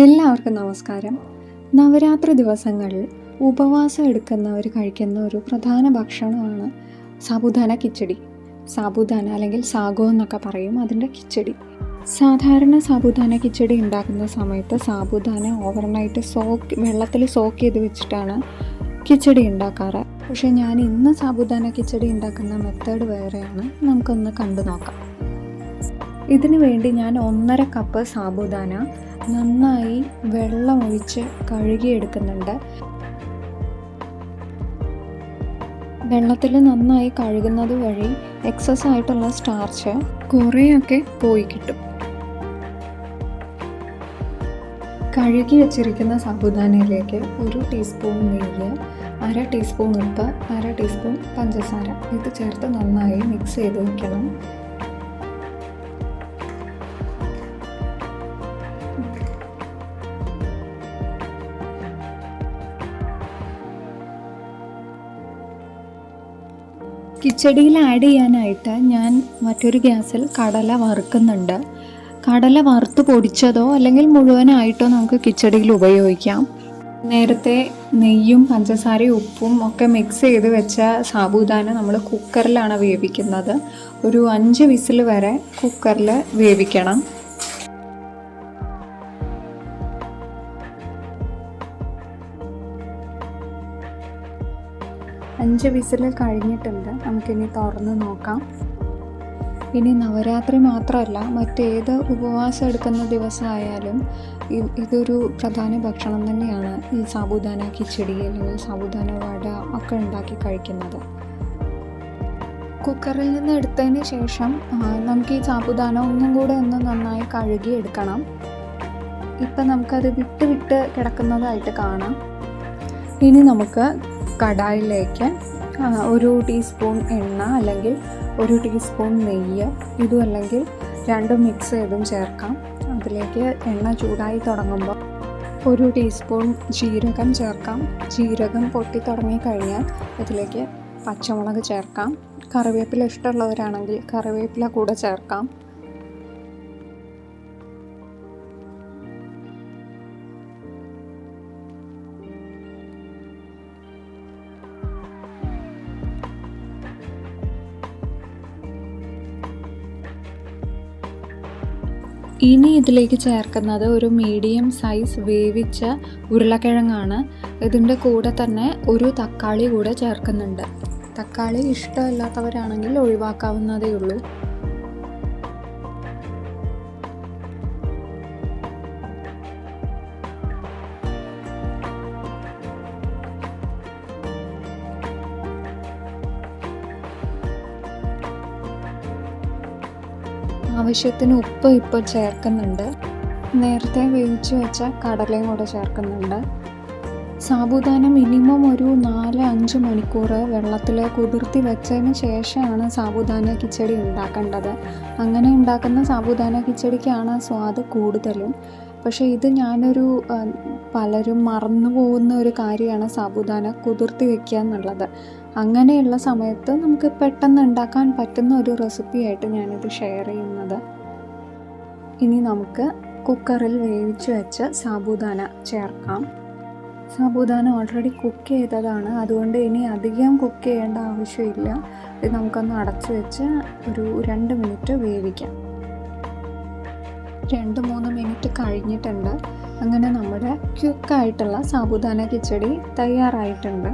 എല്ലാവർക്കും നമസ്കാരം. നവരാത്രി ദിവസങ്ങളിൽ ഉപവാസം എടുക്കുന്നവർ കഴിക്കുന്ന ഒരു പ്രധാന ഭക്ഷണമാണ് സാബുദാന കിച്ചടി. സാബുദാന അല്ലെങ്കിൽ സാഗോ എന്നൊക്കെ പറയും, അതിൻ്റെ കിച്ചടി. സാധാരണ സാബുദാന കിച്ചടി ഉണ്ടാക്കുന്ന സമയത്ത് സാബുദാന ഓവർനൈറ്റ് വെള്ളത്തിൽ സോക്ക് ചെയ്ത് വെച്ചിട്ടാണ് കിച്ചടി ഉണ്ടാക്കാറ്. പക്ഷേ ഞാൻ ഇന്ന് സാബുദാന കിച്ചടി ഉണ്ടാക്കുന്ന മെത്തേഡ് വേറെയാണ്. നമുക്കൊന്ന് കണ്ടു നോക്കാം. ഇതിനു വേണ്ടി ഞാൻ 1.5 കപ്പ് സാബുദാന നന്നായി വെള്ളമൊഴിച്ച് കഴുകിയെടുക്കുന്നുണ്ട്. വെള്ളത്തിൽ നന്നായി കഴുകുന്നത് വഴി എക്സസ് ആയിട്ടുള്ള സ്റ്റാർച്ച് കുറേയൊക്കെ പോയി കിട്ടും. കഴുകി വെച്ചിരിക്കുന്ന സാബുദാനയിലേക്ക് 1 ടീസ്പൂൺ നെയ്യ്, 1/2 ടീസ്പൂൺ ഉപ്പ്, 1/2 ടീസ്പൂൺ പഞ്ചസാര ഇത് ചേർത്ത് നന്നായി മിക്സ് ചെയ്ത് വയ്ക്കണം. കിച്ചടിയിൽ ആഡ് ചെയ്യാനായിട്ട് ഞാൻ മറ്റൊരു ഗ്യാസിൽ കടല വറുക്കുന്നുണ്ട്. കടല വറുത്ത് പൊടിച്ചതോ അല്ലെങ്കിൽ മുഴുവനായിട്ടോ നമുക്ക് കിച്ചടിയിൽ ഉപയോഗിക്കാം. നേരത്തെ നെയ്യും പഞ്ചസാരയും ഉപ്പും ഒക്കെ മിക്സ് ചെയ്ത് വെച്ച സാബുദാന നമ്മൾ കുക്കറിലാണ് വേവിക്കുന്നത്. ഒരു 5 വിസിൽ വരെ കുക്കറിൽ വേവിക്കണം. 5 വിസിൽ കഴിഞ്ഞിട്ടുണ്ട്. നമുക്കിനി തുറന്ന് നോക്കാം. ഇനി നവരാത്രി മാത്രമല്ല, മറ്റേത് ഉപവാസം എടുക്കുന്ന ദിവസമായാലും ഇതൊരു പ്രധാന ഭക്ഷണം തന്നെയാണ് ഈ സാബുദാന കിച്ചടി അല്ലെങ്കിൽ സാബുദാന വട ഒക്കെ ഉണ്ടാക്കി കഴിക്കുന്നത്. കുക്കറിൽ നിന്ന് എടുത്തതിന് ശേഷം നമുക്ക് ഈ സാബുദാന ഒന്നും കൂടെ ഒന്ന് നന്നായി കഴുകി എടുക്കണം. ഇപ്പം നമുക്കത് വിട്ട് കിടക്കുന്നതായിട്ട് കാണാം. ഇനി നമുക്ക് കടായിലേക്ക് 1 ടീസ്പൂൺ എണ്ണ അല്ലെങ്കിൽ 1 ടീസ്പൂൺ നെയ്യ്, ഇതും അല്ലെങ്കിൽ രണ്ടും മിക്സ് ചെയ്തും ചേർക്കാം. അതിലേക്ക് എണ്ണ ചൂടായി തുടങ്ങുമ്പോൾ 1 ടീസ്പൂൺ ജീരകം ചേർക്കാം. ജീരകം പൊട്ടി തുടങ്ങിക്കഴിഞ്ഞാൽ അതിലേക്ക് പച്ചമുളക് ചേർക്കാം. കറിവേപ്പില ഇഷ്ടമുള്ളവരാണെങ്കിൽ കറിവേപ്പില കൂടെ ചേർക്കാം. ഇനി ഇതിലേക്ക് ചേർക്കുന്നത് ഒരു മീഡിയം സൈസ് വേവിച്ച ഉരുളക്കിഴങ്ങാണ്. ഇതിൻ്റെ കൂടെ തന്നെ ഒരു തക്കാളി കൂടെ ചേർക്കുന്നുണ്ട്. തക്കാളി ഇഷ്ടമില്ലാത്തവരാണെങ്കിൽ ഒഴിവാക്കാവുന്നതേ ഉള്ളൂ. ആവശ്യത്തിന് ഉപ്പ് ഇപ്പോൾ ചേർക്കുന്നുണ്ട്. നേരത്തെ വേവിച്ച് വെച്ച കടലയും കൂടെ ചേർക്കുന്നുണ്ട്. സാബുദാന മിനിമം ഒരു 4-5 മണിക്കൂർ വെള്ളത്തിൽ കുതിർത്തി വെച്ചതിന് ശേഷമാണ് സാബുദാന കിച്ചടി ഉണ്ടാക്കേണ്ടത്. അങ്ങനെ ഉണ്ടാക്കുന്ന സാബുദാന കിച്ചടിക്കാണ് സ്വാദ് കൂടുതലും. പക്ഷേ ഇത് പലരും മറന്നു പോകുന്ന ഒരു കാര്യമാണ് സാബുദാന കുതിർത്തി വെക്കുക എന്നുള്ളത്. അങ്ങനെയുള്ള സമയത്ത് നമുക്ക് പെട്ടെന്ന് ഉണ്ടാക്കാൻ പറ്റുന്ന ഒരു റെസിപ്പിയായിട്ട് ഞാനിത് ഷെയർ ചെയ്യുന്നത്. ഇനി നമുക്ക് കുക്കറിൽ വേവിച്ച് വെച്ച സാബുദാന ചേർക്കാം. സാബുദാന ഓൾറെഡി കുക്ക് ചെയ്തതാണ്, അതുകൊണ്ട് ഇനി അധികം കുക്ക് ചെയ്യേണ്ട ആവശ്യമില്ല. ഇത് നമുക്കൊന്ന് അടച്ചു വെച്ച് ഒരു 2 മിനിറ്റ് വേവിക്കാം. 2-3 മിനിറ്റ് കഴിഞ്ഞിട്ടുണ്ട്. അങ്ങനെ നമ്മുടെ ക്വിക്കായിട്ടുള്ള സാബുദാന കിച്ചടി തയ്യാറായിട്ടുണ്ട്.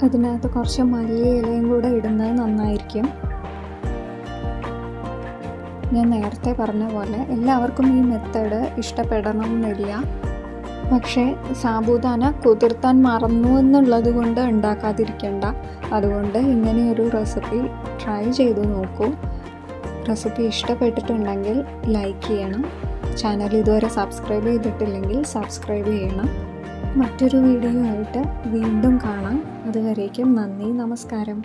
അതിനകത്ത് കുറച്ച് മല്ലിയിലയും കൂടെ ഇടുന്നത് നന്നായിരിക്കും. ഞാൻ നേരത്തെ പറഞ്ഞ പോലെ എല്ലാവർക്കും ഈ മെത്തേഡ് ഇഷ്ടപ്പെടണമെന്നില്ല. പക്ഷേ സാബുദാന കുതിർത്താൻ മറന്നു എന്നുള്ളത് കൊണ്ട് ഉണ്ടാക്കാതിരിക്കേണ്ട. അതുകൊണ്ട് ഇങ്ങനെയൊരു റെസിപ്പി ട്രൈ ചെയ്ത് നോക്കൂ. റെസിപ്പി ഇഷ്ടപ്പെട്ടിട്ടുണ്ടെങ്കിൽ ലൈക്ക് ചെയ്യണം. ചാനൽ ഇതുവരെ സബ്സ്ക്രൈബ് ചെയ്തിട്ടില്ലെങ്കിൽ സബ്സ്ക്രൈബ് ചെയ്യണം. മറ്റൊരു വീഡിയോ ആയിട്ട് വീണ്ടും കാണാം. അതുവരേക്കും നന്ദി, നമസ്കാരം.